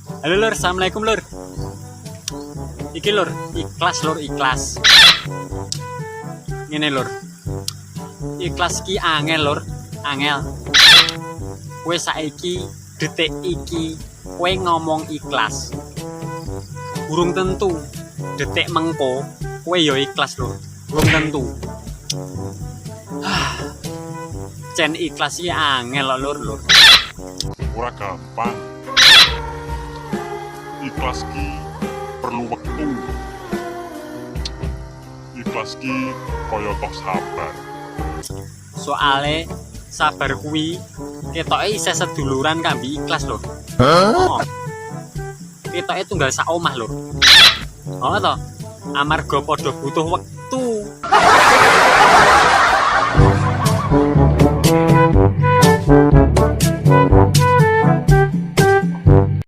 Halo lur, assalamualaikum lur. Iki lur, ikhlas lur, ikhlas. Ngene lur. Ikhlas ki angel lur, angel. Kowe saiki detik iki kowe ngomong ikhlas. Burung tentu detik mengko kowe yo ikhlas lur. Burung tentu. Cen ikhlas ki angel lur lur. Ora gampang. Ikhlas ki perlu wektu. Ikhlas ki kaya toh sabar. Soale sabar kuwi ketoke isih seduluran kambi ikhlas lho. Oh. Ketoke tunggal sak omah lho. Oh to. Amarga padha butuh wektu